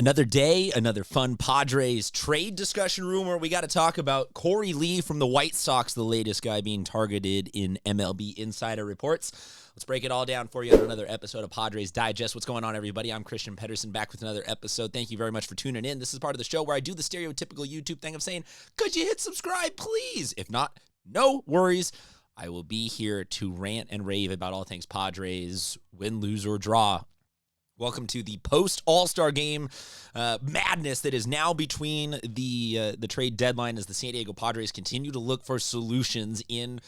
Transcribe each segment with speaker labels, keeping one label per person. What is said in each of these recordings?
Speaker 1: Another day, another fun Padres trade discussion room where we got to talk about Korey Lee from the White Sox, the latest guy being targeted in MLB Insider Reports. Let's break it all down for you on another episode of Padres Digest. What's going on, everybody? I'm Christian Pedersen, back with another episode. Thank you very much for tuning in. This is part of the show where I do the stereotypical YouTube thing of saying, could you hit subscribe, please? If not, no worries. I will be here to rant and rave about all things Padres, win, lose, or draw. Welcome to the post-All-Star game madness that is now between the trade deadline as the San Diego Padres continue to look for solutions in,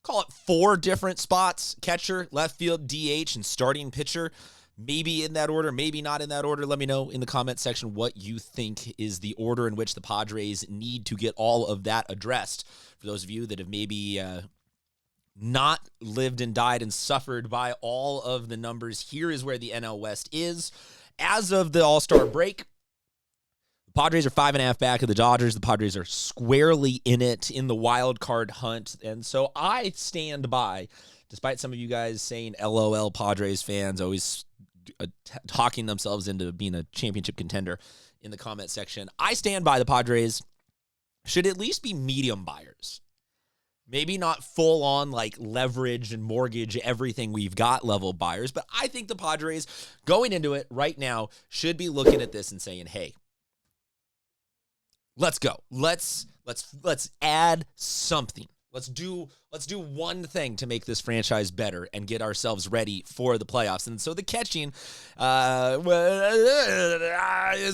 Speaker 1: call it 4 different spots: catcher, left field, DH, and starting pitcher. Maybe in that order, maybe not in that order. Let me know in the comment section what you think is the order in which the Padres need to get all of that addressed. For those of you that have maybe not lived and died and suffered by all of the numbers, here is where the NL West is. As of the All-Star break, the Padres are 5.5 back of the Dodgers. The Padres are squarely in it in the wild card hunt. And so I stand by, despite some of you guys saying LOL Padres fans always talking themselves into being a championship contender in the comment section, I stand by the Padres should at least be medium buyers. Maybe not full-on, like, leverage and mortgage everything we've got level buyers, but I think the Padres, going into it right now, should be looking at this and saying, hey, let's go. Let's add something. Let's do one thing to make this franchise better and get ourselves ready for the playoffs. And so the catching, as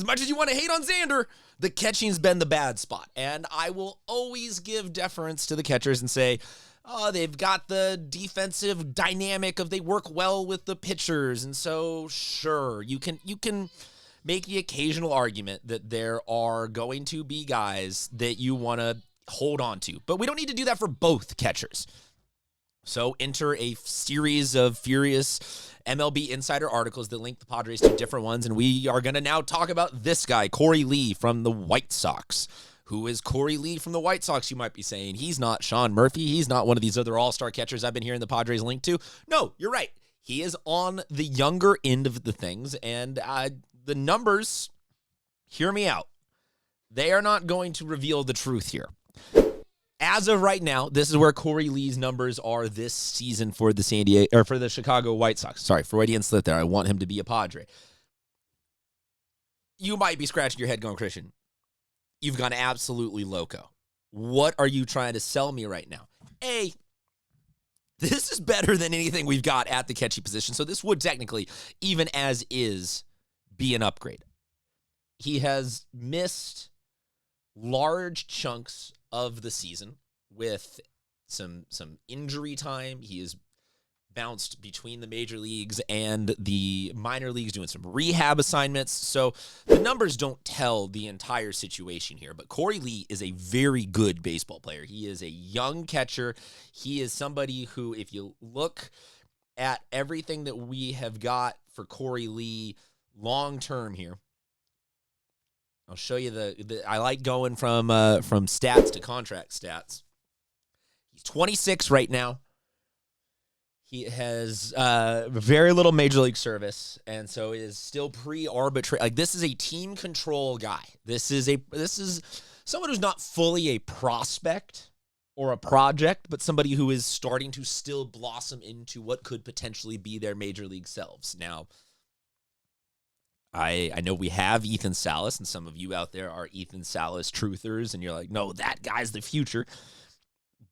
Speaker 1: much as you want to hate on Xander, the catching's been the bad spot. And I will always give deference to the catchers and say, oh, they've got the defensive dynamic of they work well with the pitchers. And so, sure, you can make the occasional argument that there are going to be guys that you want to hold on to. But we don't need to do that for both catchers. So enter a series of furious MLB Insider articles that link the Padres to different ones, and we are going to now talk about this guy, Korey Lee from the White Sox. Who is Korey Lee from the White Sox, you might be saying? He's not Sean Murphy. He's not one of these other all-star catchers I've been hearing the Padres link to. No, you're right. He is on the younger end of the things, and the numbers, hear me out, they are not going to reveal the truth here. As of right now, this is where Korey Lee's numbers are this season for the Chicago White Sox. Sorry, Freudian slip there. I want him to be a Padre. You might be scratching your head going, Christian, you've gone absolutely loco. What are you trying to sell me right now? A, this is better than anything we've got at the catchy position, so this would technically, even as is, be an upgrade. He has missed large chunks of the season with some injury time. He has bounced between the major leagues and the minor leagues doing some rehab assignments. So the numbers don't tell the entire situation here, but Korey Lee is a very good baseball player. He is a young catcher. He is somebody who, if you look at everything that we have got for Korey Lee long-term here, I'll show you I like going from stats to contract stats. He's 26 right now. He has very little major league service, and so is still pre-arbitrary. Like, this is a team control guy. This is someone who's not fully a prospect or a project, but somebody who is starting to still blossom into what could potentially be their major league selves. Now, I know we have Ethan Salas, and some of you out there are Ethan Salas truthers, and you're like, no, that guy's the future.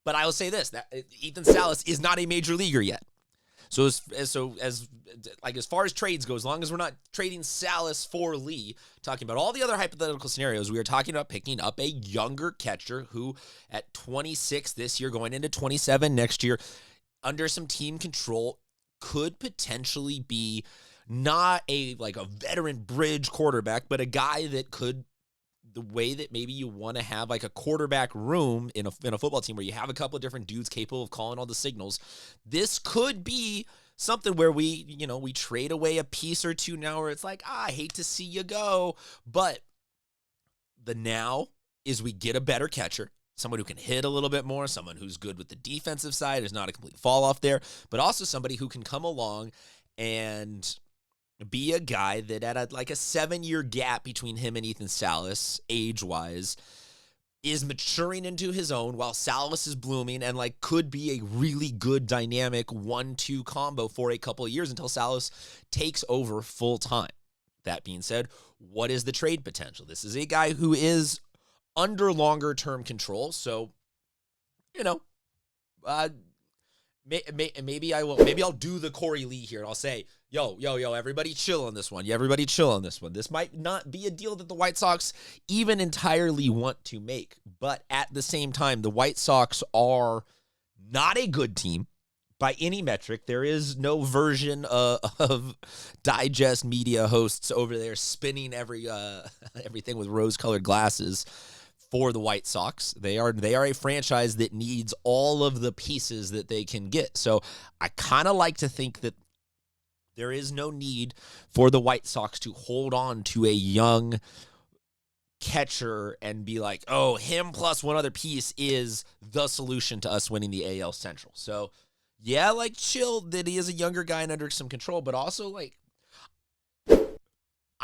Speaker 1: But I will say this, that Ethan Salas is not a major leaguer yet. So as far as trades go, as long as we're not trading Salas for Lee, talking about all the other hypothetical scenarios, we are talking about picking up a younger catcher who at 26 this year, going into 27 next year, under some team control, could potentially be not a veteran bridge quarterback, but a guy that could, the way that maybe you want to have like a quarterback room in a football team where you have a couple of different dudes capable of calling all the signals. This could be something where we trade away a piece or two now where it's like, I hate to see you go. But the now is we get a better catcher, someone who can hit a little bit more, someone who's good with the defensive side, there's not a complete fall off there, but also somebody who can come along and be a guy that at a 7-year gap between him and Ethan Salas, age-wise, is maturing into his own while Salas is blooming and could be a really good dynamic 1-2 combo for a couple of years until Salas takes over full time. That being said, what is the trade potential? This is a guy who is under longer term control. So, maybe I'll do the Korey Lee here and I'll say, yo, everybody chill on this one. Yeah, everybody chill on this one. This might not be a deal that the White Sox even entirely want to make. But at the same time, the White Sox are not a good team by any metric. There is no version of Digest media hosts over there spinning everything with rose-colored glasses for the White Sox. They are a franchise that needs all of the pieces that they can get. So I kind of like to think that there is no need for the White Sox to hold on to a young catcher and be like, oh, him plus one other piece is the solution to us winning the AL Central. So yeah, Shildt that he is a younger guy and under some control, but also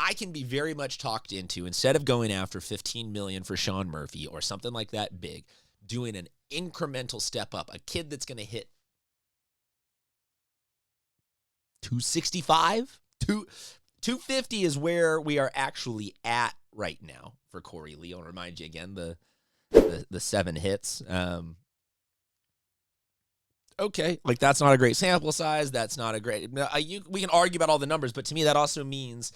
Speaker 1: I can be very much talked into, instead of going after $15 million for Sean Murphy or something like that big, doing an incremental step up, a kid that's going to hit 265, 250 is where we are actually at right now for Korey Lee. I'll remind you again, the 7 hits. Okay, that's not a great sample size. That's not a great. We can argue about all the numbers, but to me, that also means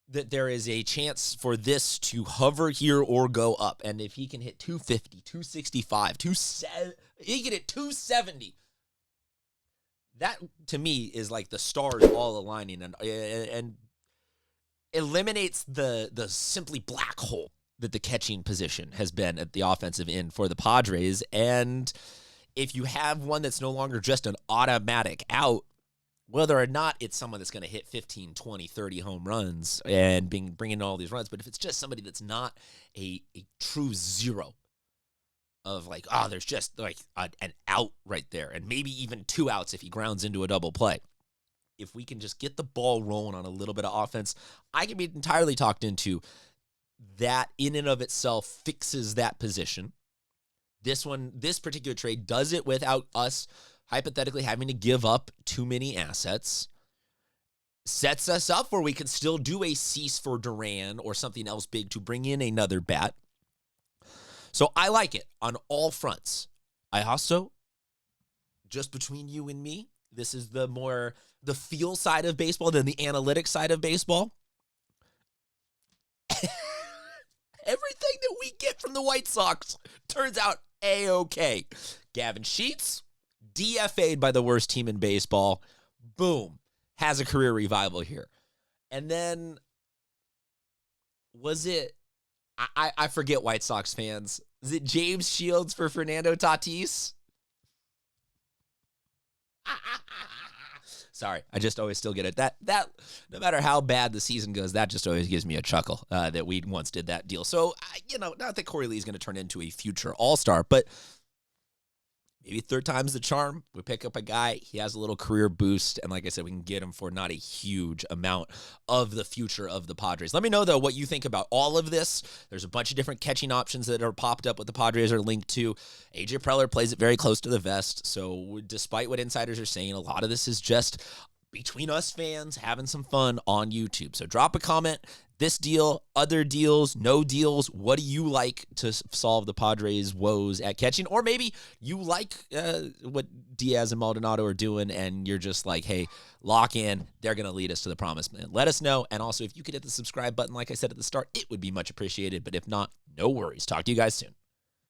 Speaker 1: that there is a chance for this to hover here or go up. And if he can hit 250, 265, he can hit 270. That, to me, is the stars all aligning and eliminates the simply black hole that the catching position has been at the offensive end for the Padres. And if you have one that's no longer just an automatic out, whether or not it's someone that's going to hit 15, 20, 30 home runs and bring in all these runs, but if it's just somebody that's not a true zero of there's just an out right there, and maybe even 2 outs if he grounds into a double play. If we can just get the ball rolling on a little bit of offense, I can be entirely talked into that in and of itself fixes that position. This particular trade does it without us hypothetically having to give up too many assets. Sets us up where we can still do a cease for Duran or something else big to bring in another bat. So I like it on all fronts. I also, just between you and me, this is the feel side of baseball than the analytics side of baseball. Everything that we get from the White Sox turns out A-okay. Gavin Sheets, DFA'd by the worst team in baseball. Boom. Has a career revival here. And then, was it, I forget, White Sox fans, is it James Shields for Fernando Tatis? Sorry, I just always still get it. That no matter how bad the season goes, that just always gives me a chuckle that we once did that deal. So, not that Korey Lee is going to turn into a future all-star, but maybe third time's the charm. We pick up a guy, he has a little career boost, and like I said, we can get him for not a huge amount of the future of the Padres. Let me know, though, what you think about all of this. There's a bunch of different catching options that are popped up what the Padres are linked to. AJ Preller plays it very close to the vest, so despite what insiders are saying, a lot of this is just between us fans having some fun on YouTube. So drop a comment. This deal, other deals, no deals. What do you like to solve the Padres' woes at catching? Or maybe you like what Diaz and Maldonado are doing, and you're just like, hey, lock in. They're going to lead us to the promised land. Let us know. And also, if you could hit the subscribe button, like I said at the start, it would be much appreciated. But if not, no worries. Talk to you guys soon.